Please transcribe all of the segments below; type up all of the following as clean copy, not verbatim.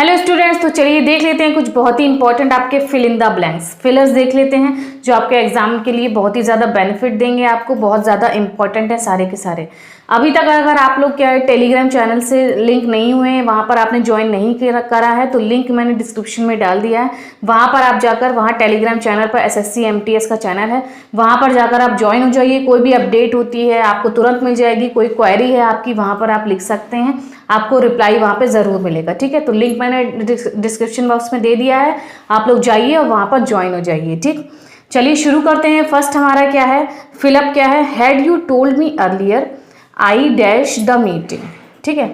Hello students, तो चलिए देख लेते हैं कुछ बहुत ही इंपॉर्टेंट आपके fill in the blanks fillers देख लेते हैं जो आपके एग्जाम के लिए बहुत ही ज़्यादा बेनिफिट देंगे, आपको बहुत ज़्यादा इंपॉर्टेंट है सारे के सारे। अभी तक अगर आप लोग क्या है टेलीग्राम चैनल से लिंक नहीं हुए हैं, वहाँ पर आपने ज्वाइन नहीं करा है तो लिंक मैंने डिस्क्रिप्शन में डाल दिया है। वहाँ पर आप जाकर वहाँ टेलीग्राम चैनल पर SSC MTS का चैनल है, वहाँ पर जाकर आप ज्वाइन हो जाइए। कोई भी अपडेट होती है आपको तुरंत मिल जाएगी, कोई क्वेरी है आपकी वहाँ पर आप लिख सकते हैं, आपको रिप्लाई वहाँ पे ज़रूर मिलेगा। ठीक है, तो लिंक मैंने डिस्क्रिप्शन बॉक्स में दे दिया है, आप लोग जाइए और वहाँ पर ज्वाइन हो जाइए। ठीक, चलिए शुरू करते हैं। फर्स्ट हमारा क्या है, फिलअप क्या है, had you told me earlier I dash the meeting. ठीक है,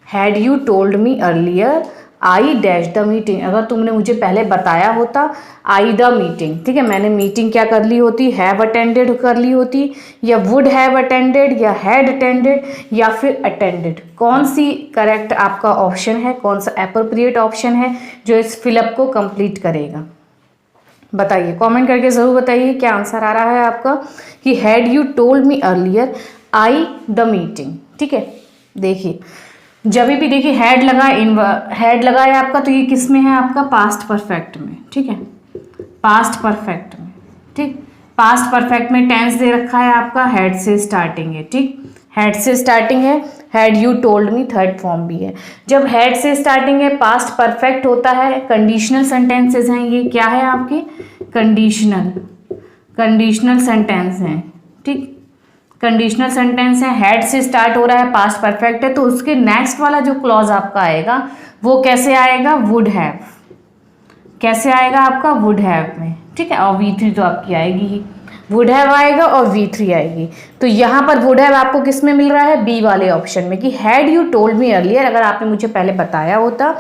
had you told me earlier I dash the meeting, अगर तुमने मुझे पहले बताया होता आई द मीटिंग। ठीक है, मैंने मीटिंग क्या कर ली होती, हैव अटेंडेड कर ली होती, या वुड हैव अटेंडेड, या हैड अटेंडेड, या फिर अटेंडेड। कौन सी करेक्ट आपका ऑप्शन है, कौन सा एप्रोप्रिएट ऑप्शन है जो इस फिलअप को कंप्लीट करेगा, बताइए। कमेंट करके ज़रूर बताइए क्या आंसर आ रहा है आपका कि had you told me earlier I the meeting. ठीक है, देखिए जब भी देखिए हैड लगा हैड लगा है आपका, तो ये किस में है आपका, पास्ट परफेक्ट में। ठीक है, पास्ट परफेक्ट में। ठीक, पास्ट परफेक्ट में टेंस दे रखा है आपका, हैड से स्टार्टिंग है। ठीक, हैड से स्टार्टिंग है, had you told me third form भी है। जब हैड से स्टार्टिंग है, पास्ट परफेक्ट होता है, कंडीशनल सेंटेंसेस हैं, ये क्या है आपके कंडीशनल सेंटेंस हैं। ठीक, कंडीशनल सेंटेंस है, हैड से स्टार्ट हो रहा है, पास्ट परफेक्ट है, तो उसके नेक्स्ट वाला जो क्लॉज आपका आएगा वो कैसे आएगा, वुड हैव। कैसे आएगा आपका, वुड हैव में। ठीक है, और V3 तो आपकी आएगी ही, वुड हैव आएगा और V3 आएगी। तो यहाँ पर वुड हैव आपको किस में मिल रहा है, बी वाले ऑप्शन में, कि had you told me earlier, अगर आपने मुझे पहले बताया होता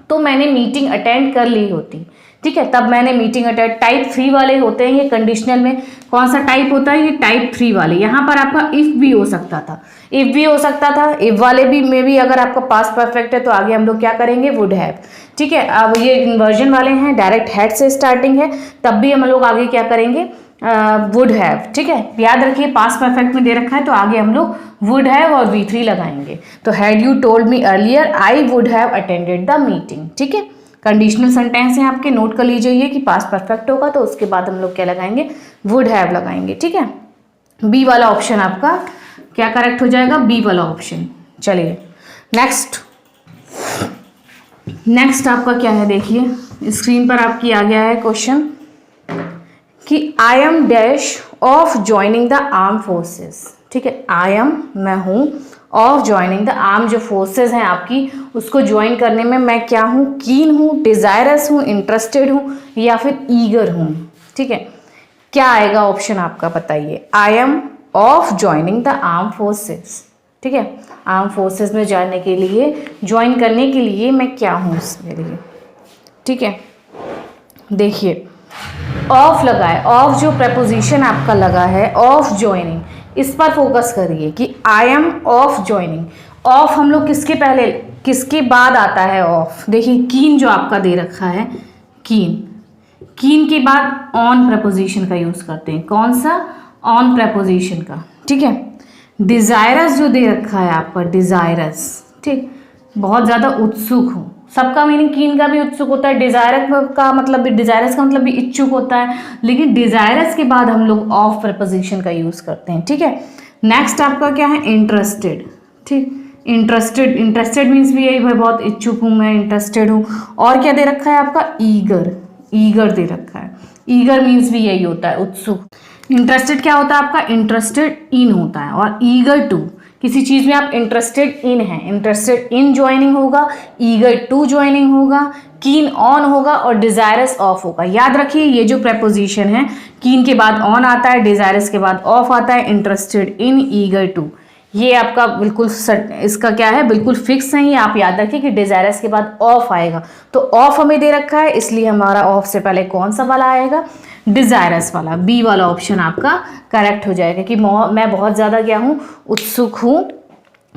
तो मैंने मीटिंग अटेंड कर ली होती। ठीक है, तब मैंने मीटिंग अटेंड। टाइप 3 वाले होते हैं ये कंडीशनल में, कौन सा टाइप होता है, ये टाइप 3 वाले। यहाँ पर आपका इफ भी हो सकता था, इफ भी हो सकता था, इफ वाले भी में भी अगर आपका पास्ट परफेक्ट है तो आगे हम लोग क्या करेंगे, वुड हैव। ठीक है, अब ये इन्वर्जन वाले हैं, डायरेक्ट हैड से स्टार्टिंग है, तब भी हम लोग आगे क्या करेंगे, वुड हैव। ठीक है, याद रखिए पास्ट परफेक्ट में दे रखा है तो आगे हम लोग वुड हैव और V3 लगाएंगे। तो had you told me earlier I would have attended the meeting. ठीक है, कंडीशनल सेंटेंस है आपके, नोट कर लीजिए कि पास्ट परफेक्ट होगा तो उसके बाद हम लोग क्या लगाएंगे, वुड हैव लगाएंगे। ठीक है, बी वाला ऑप्शन आपका क्या करेक्ट हो जाएगा, बी वाला ऑप्शन। चलिए नेक्स्ट आपका क्या है, देखिए स्क्रीन पर आपकी आ गया है क्वेश्चन कि I am dash of joining the arm forces. ठीक है, आई एम मैं हूँ, ऑफ ज्वाइनिंग द आर्म जो फोर्सेस हैं आपकी उसको ज्वाइन करने में मैं क्या हूँ, कीन हूँ, डिजायरस हूँ, इंटरेस्टेड हूँ, या फिर ईगर हूँ। ठीक है, क्या आएगा ऑप्शन आपका, बताइए। I am of joining the arm forces. ठीक है, आर्म फोर्सेस में जाने के लिए, ज्वाइन करने के लिए मैं क्या हूँ उसके लिए। ठीक है, देखिए ऑफ लगा है, ऑफ जो प्रपोजिशन आपका लगा है, ऑफ ज्वाइनिंग, इस पर फोकस करिए कि I am of joining. Of हम लोग किसके पहले किसके बाद आता है ऑफ, देखिए कीन जो आपका दे रखा है, कीन के बाद ऑन प्रपोजिशन का यूज करते हैं, कौन सा, ऑन प्रपोजिशन का। ठीक है, डिजायरस जो दे रखा है आपका, डिजायरस। ठीक, बहुत ज्यादा उत्सुक हूँ, सबका मीनिंग कीन का भी उत्सुक होता है, डिजायरस का मतलब भी इच्छुक होता है, लेकिन डिजायरस के बाद हम लोग ऑफ प्रपोजिशन का यूज करते हैं। ठीक है, नेक्स्ट आपका क्या है, इंटरेस्टेड। ठीक, इंटरेस्टेड मीन्स भी यही, मैं बहुत इच्छुक हूँ, मैं इंटरेस्टेड हूँ। और क्या दे रखा है आपका, ईगर दे रखा है, ईगर मीन्स भी यही होता है, उत्सुक। इंटरेस्टेड क्या होता है आपका, इंटरेस्टेड इन होता है, और ईगर टू, किसी चीज में आप इंटरेस्टेड इन है, इंटरेस्टेड इन ज्वाइनिंग होगा, ईगर टू ज्वाइनिंग होगा, कीन ऑन होगा, और डिजायरस ऑफ होगा। याद रखिए ये जो प्रपोजिशन है, कीन के बाद ऑन आता है, डिजायरस के बाद ऑफ आता है, इंटरेस्टेड इन, ईगर टू, ये आपका बिल्कुल इसका क्या है, बिल्कुल फिक्स नहीं है। आप याद रखिए कि डिजायरस के बाद ऑफ आएगा, तो ऑफ हमें दे रखा है, इसलिए हमारा ऑफ से पहले कौन सा वाला आएगा, डिजायरस वाला, बी वाला ऑप्शन आपका करेक्ट हो जाएगा कि मैं बहुत ज़्यादा क्या हूँ, उत्सुक हूँ,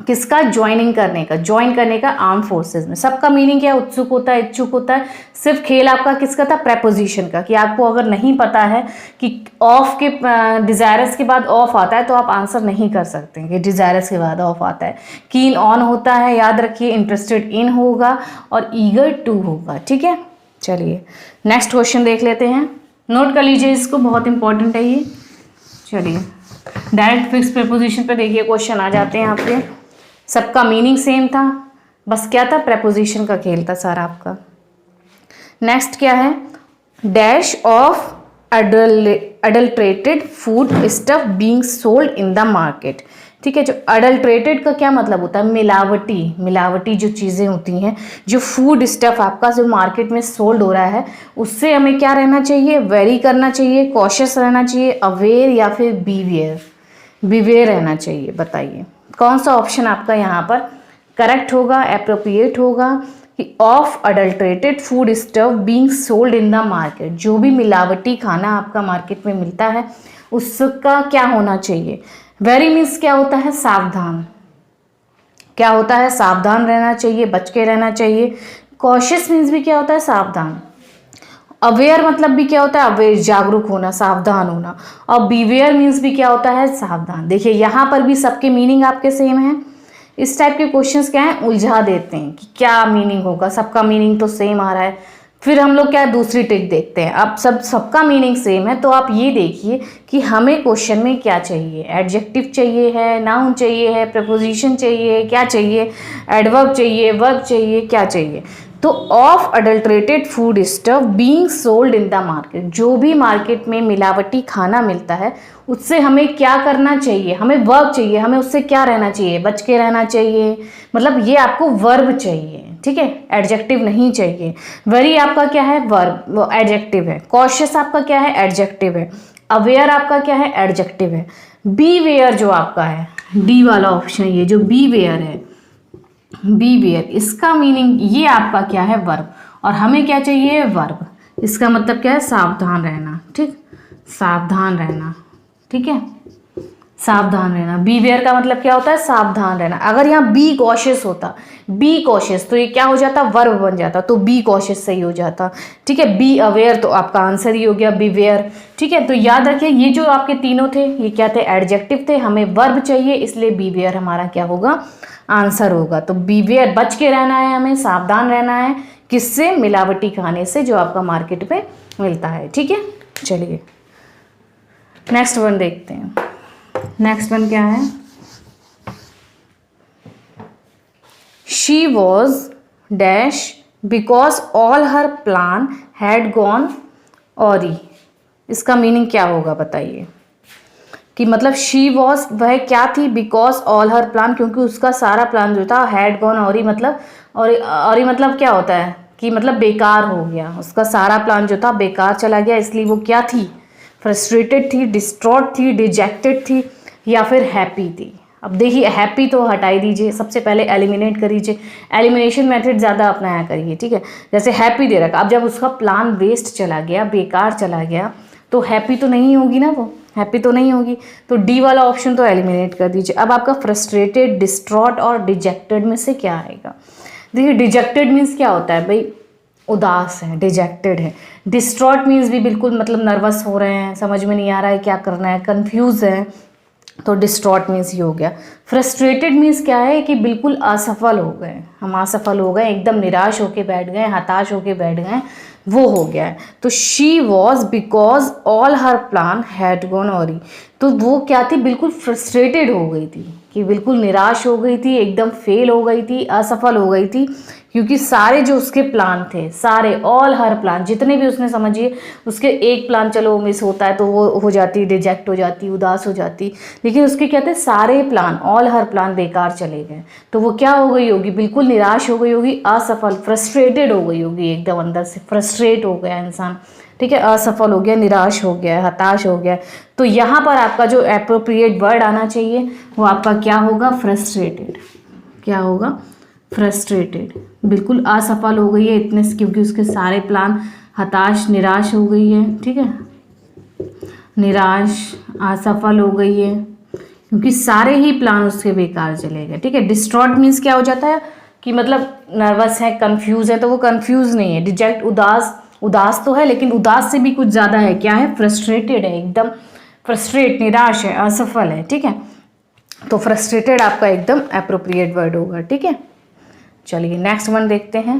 किसका, ज्वाइनिंग करने का, ज्वाइन करने का आर्म फोर्सेस में। सबका मीनिंग क्या है, उत्सुक होता है, इच्छुक होता है। सिर्फ खेल आपका किसका था, प्रेपोजिशन का, कि आपको अगर नहीं पता है कि ऑफ के डिजायरस के बाद ऑफ आता है तो आप आंसर नहीं कर सकते कि डिजायरस के बाद ऑफ आता है। कीन ऑन होता है, याद रखिए, इंटरेस्टेड इन होगा और ईगर टू होगा। ठीक है, चलिए नेक्स्ट क्वेश्चन देख लेते हैं, नोट कर लीजिए इसको, बहुत इंपॉर्टेंट है ये। चलिए डायरेक्ट फिक्स प्रेपोजिशन पे देखिए क्वेश्चन आ जाते हैं यहाँ पे। सबका मीनिंग सेम था, बस क्या था, प्रेपोजिशन का खेल था सारा आपका। नेक्स्ट क्या है, dash of adulterated food stuff being sold in the market. ठीक है, जो अडल्ट्रेटेड का क्या मतलब होता है, मिलावटी, मिलावटी जो चीज़ें होती हैं, जो फूड स्टफ आपका जो मार्केट में सोल्ड हो रहा है, उससे हमें क्या रहना चाहिए, वेरी करना चाहिए, कॉशियस रहना चाहिए, अवेयर या फिर बीवेयर, बीवेयर रहना चाहिए। बताइए कौन सा ऑप्शन आपका यहाँ पर करेक्ट होगा, एप्रोप्रिएट होगा, कि of adulterated food stuff being sold in the market, जो भी मिलावटी खाना आपका मार्केट में मिलता है उसका क्या होना चाहिए। वेरी मीन्स क्या होता है, सावधान, क्या होता है, सावधान रहना चाहिए, बच के रहना चाहिए। कॉशियस मीन्स भी क्या होता है, सावधान। अवेयर मतलब भी क्या होता है, अवेयर, जागरूक होना, सावधान होना। और बीवेयर मीन्स भी क्या होता है, सावधान। देखिए यहाँ पर भी सबके मीनिंग आपके सेम है। इस टाइप के क्वेश्चंस क्या है, उलझा देते हैं कि क्या मीनिंग होगा, सबका मीनिंग तो सेम आ रहा है। फिर हम लोग क्या दूसरी ट्रिक देखते हैं। अब सबका मीनिंग सेम है तो आप ये देखिए कि हमें क्वेश्चन में क्या चाहिए, एडजेक्टिव चाहिए है, नाउन चाहिए है, प्रपोजिशन चाहिए, क्या चाहिए, एडवर्ब चाहिए, वर्ब चाहिए, क्या चाहिए। तो of adulterated food stuff being sold in the market, जो भी मार्केट में मिलावटी खाना मिलता है उससे हमें क्या करना चाहिए, हमें वर्ब चाहिए, हमें उससे क्या रहना चाहिए, बच के रहना चाहिए। मतलब ये आपको वर्ब चाहिए, ठीक है, एडजेक्टिव नहीं चाहिए। वेरी आपका क्या है, वर्ब, एडजेक्टिव है। कॉशियस आपका क्या है, एडजेक्टिव है। अवेयर आपका क्या है, एडजेक्टिव है। बी वेयर जो आपका है, डी वाला ऑप्शन, ये जो बी वेयर है, बी वेयर, इसका मीनिंग ये आपका क्या है, वर्ब, और हमें क्या चाहिए, वर्ब। इसका मतलब क्या है, सावधान रहना। ठीक, सावधान रहना, ठीक है, सावधान रहना। बी वेयर का मतलब क्या होता है, सावधान रहना। अगर यहाँ बी कॉशियस होता, बी कॉशियस, तो ये क्या हो जाता, वर्ब बन जाता, तो बी कॉशियस सही हो जाता। ठीक है, बी अवेयर तो आपका आंसर ही हो गया, बी वेयर। ठीक है, तो याद रखिए ये जो आपके तीनों थे ये क्या थे, एडजेक्टिव थे, हमें वर्ब चाहिए, इसलिए बी वेयर हमारा क्या होगा, आंसर होगा। तो बी वेयर, बच के रहना है, हमें सावधान रहना है, किससे, मिलावटी खाने से जो आपका मार्केट में मिलता है। ठीक है, चलिए नेक्स्ट वन देखते हैं। नेक्स्ट वन क्या है, she was dash because all her plan had gone ऑरी। इसका मीनिंग क्या होगा बताइए, कि मतलब शी वॉज, वह क्या थी, बिकॉज ऑल हर प्लान, क्योंकि उसका सारा प्लान जो था, हैड गॉन ऑरी मतलब, ऑरी मतलब क्या होता है, कि मतलब बेकार हो गया, उसका सारा प्लान जो था बेकार चला गया, इसलिए वो क्या थी, फ्रस्ट्रेटेड थी, डिस्ट्रॉट थी, डिजेक्टेड थी, या फिर हैप्पी थी। अब देखिए हैप्पी तो हटाई दीजिए, सबसे पहले एलिमिनेट कर दीजिए, एलिमिनेशन मेथड ज़्यादा अपनाया करिए। ठीक है, जैसे हैप्पी दे रखा, अब जब उसका प्लान वेस्ट चला गया, बेकार चला गया, तो हैप्पी तो नहीं होगी ना, वो हैप्पी तो नहीं होगी, तो डी वाला ऑप्शन तो एलिमिनेट कर दीजिए। अब आपका फ्रस्ट्रेटेड, डिस्ट्रॉट और डिजेक्टेड में से क्या आएगा। देखिए डिजेक्टेड मीन्स क्या होता है भाई, उदास है, डिजेक्टेड है। डिस्ट्रॉट मीन्स भी बिल्कुल मतलब नर्वस हो रहे हैं, समझ में नहीं आ रहा है क्या करना है, कंफ्यूज है, तो डिस्ट्रॉट मीन्स ये हो गया। फ्रस्ट्रेटेड मीन्स क्या है, कि बिल्कुल असफल हो गए, हम असफल हो गए, एकदम निराश होके बैठ गए, हताश होके बैठ गए, वो हो गया है। तो she was because all her plan had gone ऑरी, तो वो क्या थी, बिल्कुल फ्रस्ट्रेटेड हो गई थी, कि बिल्कुल निराश हो गई थी, एकदम फेल हो गई थी, असफल हो गई थी, क्योंकि सारे जो उसके प्लान थे, सारे ऑल हर प्लान जितने भी उसने, समझिए उसके एक प्लान चलो मिस होता है तो वो हो जाती, रिजेक्ट हो जाती, उदास हो जाती, लेकिन उसके क्या थे, सारे प्लान, ऑल हर प्लान बेकार चले गए, तो वो क्या हो गई होगी, बिल्कुल निराश हो गई होगी, असफल, फ्रस्ट्रेटेड हो गई होगी, एकदम अंदर से फ्रस्ट्रेट हो गया इंसान। ठीक है, असफल हो गया, निराश हो गया, हताश हो गया। तो यहाँ पर आपका जो एप्रोप्रिएट वर्ड आना चाहिए वो आपका क्या होगा, फ्रस्ट्रेटेड। क्या होगा, फ्रस्ट्रेटेड, बिल्कुल असफल हो गई है इतने, क्योंकि उसके सारे प्लान, हताश, निराश हो गई है। ठीक है, निराश, असफल हो गई है, क्योंकि सारे ही प्लान उसके बेकार चले गए। ठीक है, डिस्ट्रॉट मीन्स क्या हो जाता है कि मतलब नर्वस है, कंफ्यूज है, तो वो कंफ्यूज नहीं है। डिजेक्ट, उदास तो है लेकिन उदास से भी कुछ ज़्यादा है, क्या है, फ्रस्ट्रेटेड है, एकदम फ्रस्ट्रेट, निराश है, असफल है। ठीक है, तो फ्रस्ट्रेटेड आपका एकदम अप्रोप्रिएट वर्ड होगा। ठीक है, चलिए नेक्स्ट वन देखते हैं।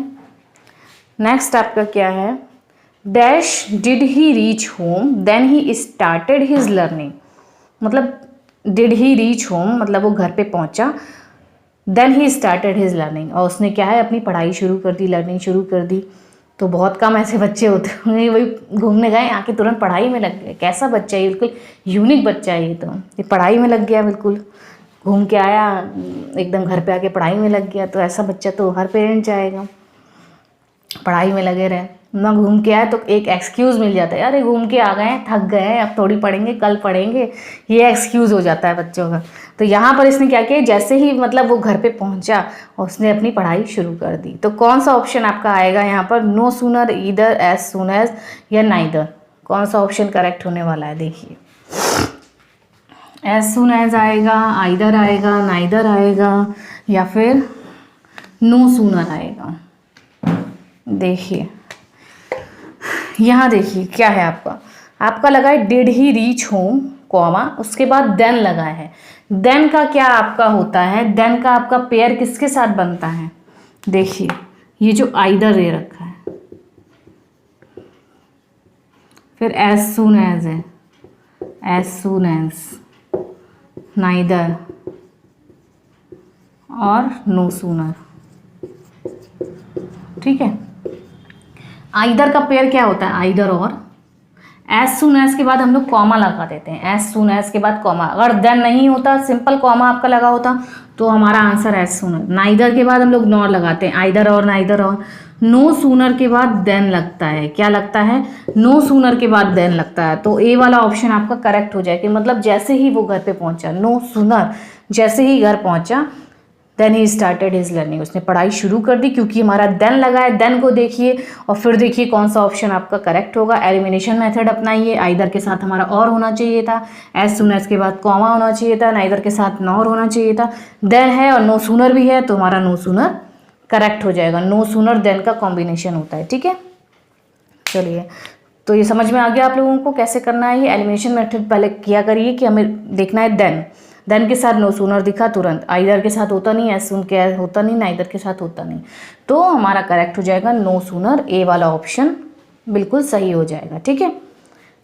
नेक्स्ट आपका क्या है, dash did he reach home then he started his learning. मतलब डिड ही रीच होम मतलब वो घर पे पहुंचा, then he started his learning, और उसने क्या है, अपनी पढ़ाई शुरू कर दी, लर्निंग शुरू कर दी। तो बहुत कम ऐसे बच्चे होते होंगे वही घूमने गए आके तुरंत पढ़ाई में लग गए। कैसा बच्चा है, बिल्कुल यूनिक बच्चा है ये पढ़ाई में लग गया, बिल्कुल घूम के आया एकदम घर पे आके पढ़ाई में लग गया। तो ऐसा बच्चा तो हर पेरेंट चाहेगा पढ़ाई में लगे रहे, ना घूम के आए तो एक एक्सक्यूज़ मिल जाता है, अरे घूम के आ गए हैं, थक गए हैं, अब थोड़ी पढ़ेंगे, कल पढ़ेंगे, ये एक्सक्यूज़ हो जाता है बच्चों का। तो यहाँ पर इसने क्या किया, जैसे ही मतलब वो घर पे पहुँचा और उसने अपनी पढ़ाई शुरू कर दी। तो कौन सा ऑप्शन आपका आएगा यहाँ पर, no sooner, either, as soon as, या नाइदर? कौन सा ऑप्शन करेक्ट होने वाला है, देखिए। एज सून एज आएगा, आइदर आएगा, नाइदर आएगा, या फिर नो सूनर आएगा? देखिए यहाँ देखिए क्या है आपका लगा है did he reach home, comma, उसके बाद देन लगा है। देन का क्या आपका होता है, देन का आपका पेयर किसके साथ बनता है? देखिए ये जो आइदर दे रखा है, फिर एज सून एज है, एज सून एज, नाइदर और नो सूनर। ठीक है, आइदर का पेयर क्या होता है, आइदर और। एज सून एज के बाद हम लोग कॉमा लगा देते हैं, एज सून एज के बाद कॉमा। अगर देन नहीं होता, सिंपल कॉमा आपका लगा होता, तो हमारा आंसर एज सूनर। नाइदर के बाद हम लोग नॉर लगाते हैं, आइदर और, नाइदर और। नो सूनर के बाद देन लगता है, क्या लगता है, नो सूनर के बाद देन लगता है। तो ए वाला ऑप्शन आपका करेक्ट हो जाए कि मतलब जैसे ही वो घर पे पहुंचा, नो सूनर, जैसे ही घर पहुंचा, then he started his learning, उसने पढ़ाई शुरू कर दी। क्योंकि हमारा देन लगा है, देन को देखिए और फिर देखिए कौन सा ऑप्शन आपका करेक्ट होगा। एलिमिनेशन मेथड अपनाइए, आइदर के साथ हमारा और होना चाहिए था, एज सून एज के बाद कॉमा होना चाहिए था, नाइदर के साथ नॉर होना चाहिए था। देन है और नो सूनर भी है, तो हमारा नो सूनर करेक्ट हो जाएगा। नो सूनर देन का कॉम्बिनेशन होता है। ठीक है, चलिए तो ये समझ में आ गया आप लोगों को कैसे करना है। ये एलिमिनेशन मेथड पहले किया करिए कि हमें देखना है देन के साथ नो सूनर दिखा तुरंत, आइदर के साथ होता नहीं, एज सून के होता नहीं, नाइदर के साथ होता नहीं, तो हमारा करेक्ट हो जाएगा नो सूनर, ए वाला ऑप्शन बिल्कुल सही हो जाएगा। ठीक है,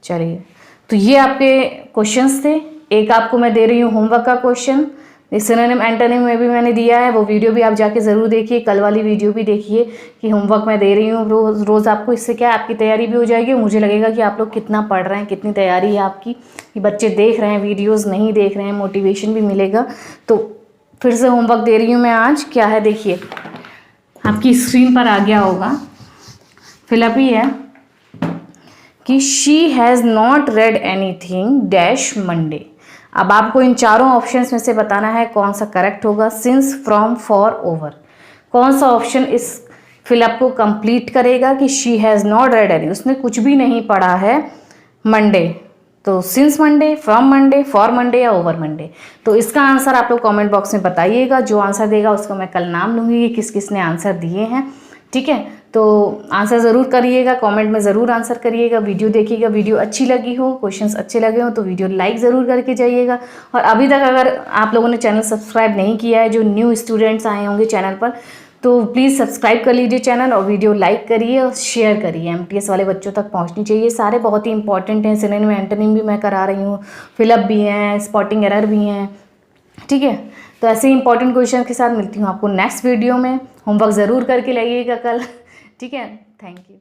चलिए तो ये आपके क्वेश्चंस थे। एक आपको मैं दे रही हूँ होमवर्क का क्वेश्चन, सिनोनिम एंटोनिम में भी मैंने दिया है, वो वीडियो भी आप जाके ज़रूर देखिए, कल वाली वीडियो भी देखिए कि होमवर्क मैं दे रही हूँ रोज़ आपको। इससे क्या आपकी तैयारी भी हो जाएगी, मुझे लगेगा कि आप लोग कितना पढ़ रहे हैं, कितनी तैयारी है आपकी, कि बच्चे देख रहे हैं वीडियोज़, नहीं देख रहे हैं, मोटिवेशन भी मिलेगा। तो फिर से होमवर्क दे रही हूँ मैं आज, क्या है देखिए, आपकी स्क्रीन पर आ गया होगा, फिलअप ही है कि she has not red anything dash Monday. अब आपको इन चारों ऑप्शंस में से बताना है कौन सा करेक्ट होगा। सिंस, फ्रॉम, फॉर, ओवर, कौन सा ऑप्शन इस फिलअप को कंप्लीट करेगा कि she has not red any, उसने कुछ भी नहीं पढ़ा है मंडे, तो since Monday, from Monday, for Monday या ओवर मंडे। तो इसका आंसर आप लोग कमेंट बॉक्स में बताइएगा, जो आंसर देगा उसका मैं कल नाम लूँगी कि किस किस ने आंसर दिए हैं। ठीक है, तो आंसर ज़रूर करिएगा, कमेंट में ज़रूर आंसर करिएगा, वीडियो देखिएगा, वीडियो अच्छी लगी हो, क्वेश्चंस अच्छे लगे हो तो वीडियो लाइक ज़रूर करके जाइएगा। और अभी तक अगर आप लोगों ने चैनल सब्सक्राइब नहीं किया है, जो न्यू स्टूडेंट्स आए होंगे चैनल पर, तो प्लीज़ सब्सक्राइब कर लीजिए चैनल और वीडियो लाइक करिए और शेयर करिए, एमटीएस वाले बच्चों तक पहुंचनी चाहिए। सारे बहुत ही इंपॉर्टेंट हैं, सिनोनिम एंटोनिम भी मैं करा रही हूँ, फिलअप भी हैं, स्पॉटिंग एरर भी हैं। ठीक है, तो ऐसे ही इंपॉर्टेंट क्वेश्चन के साथ मिलती हूँ आपको नेक्स्ट वीडियो में। होमवर्क ज़रूर करके लाइएगा कल। ठीक है, थैंक यू।